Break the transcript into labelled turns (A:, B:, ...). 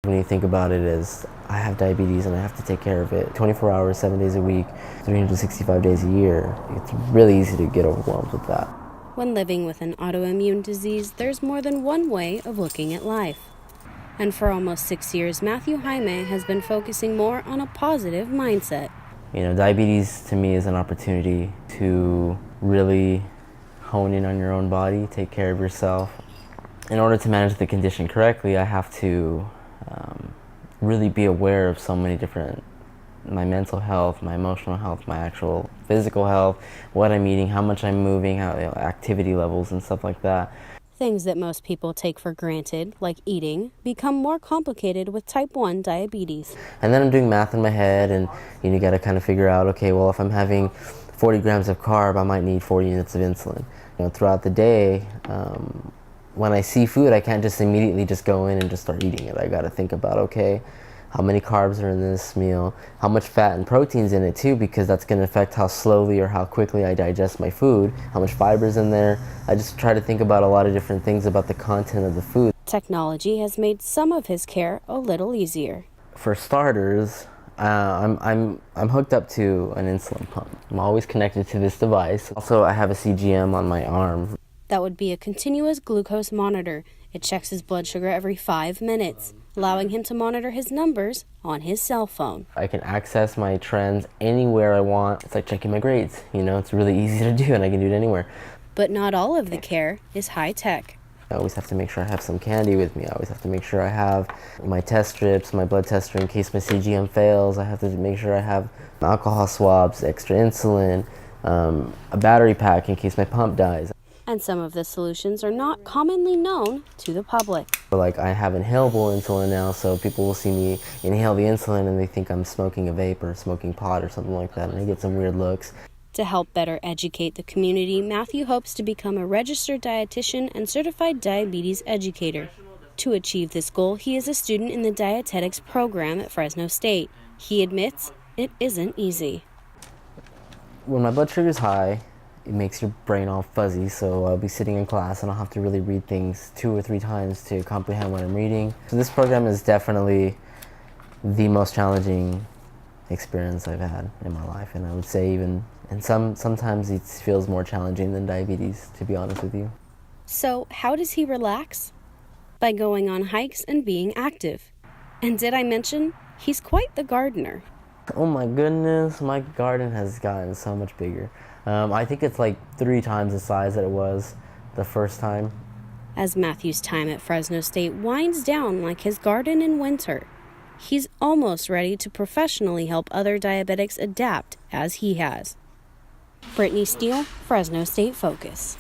A: When you think about it as, I have diabetes and I have to take care of it 24 hours, 7 days a week, 365 days a year, it's really easy to get overwhelmed with that.
B: When living with an autoimmune disease, there's more than one way of looking at life. And for almost 6 years, Jaime has been focusing more on a positive mindset.
A: You know, diabetes to me is an opportunity to really hone in on your own body, take care of yourself. In order to manage the condition correctly, I have to really be aware of so many different, my mental health, my emotional health, my actual physical health, what I'm eating, how much I'm moving, how, activity levels and stuff like that.
B: Things that most people take for granted, like eating, become more complicated with type 1 diabetes.
A: And then I'm doing math in my head, and you got to kind of figure out, okay, well, if I'm having 40 grams of carb, I might need 40 units of insulin. Throughout the day, when I see food, I can't just immediately just go in and just start eating it. I got to think about, okay, how many carbs are in this meal, how much fat and protein's in it too, because that's going to affect how slowly or how quickly I digest my food, how much fiber's in there. I just try to think about a lot of different things about the content of the food.
B: Technology has made some of his care a little easier.
A: For starters, I'm hooked up to an insulin pump. I'm always connected to this device. Also, I have a CGM on my arm.
B: That would be a continuous glucose monitor. It checks his blood sugar every 5 minutes, allowing him to monitor his numbers on his cell phone.
A: I can access my trends anywhere I want. It's like checking my grades. It's really easy to do, and I can do it anywhere.
B: But not all of the care is high-tech.
A: I always have to make sure I have some candy with me. I always have to make sure I have my test strips, my blood tester in case my CGM fails. I have to make sure I have alcohol swabs, extra insulin, a battery pack in case my pump dies.
B: And some of the solutions are not commonly known to the public.
A: Like, I have inhalable insulin now, so people will see me inhale the insulin and they think I'm smoking a vape or smoking pot or something like that, and I get some weird looks.
B: To help better educate the community, Matthew hopes to become a registered dietitian and certified diabetes educator. To achieve this goal, he is a student in the dietetics program at Fresno State. He admits it isn't easy.
A: When my blood sugar is high, it makes your brain all fuzzy, so I'll be sitting in class and I'll have to really read things 2 or 3 times to comprehend what I'm reading. So this program is definitely the most challenging experience I've had in my life, and I would say sometimes it feels more challenging than diabetes, to be honest with you.
B: So how does he relax? By going on hikes and being active. And did I mention, he's quite the gardener.
A: Oh my goodness, my garden has gotten so much bigger. I think it's like 3 times the size that it was the first time.
B: As Matthew's time at Fresno State winds down like his garden in winter, he's almost ready to professionally help other diabetics adapt as he has. Brittney Steele, Fresno State Focus.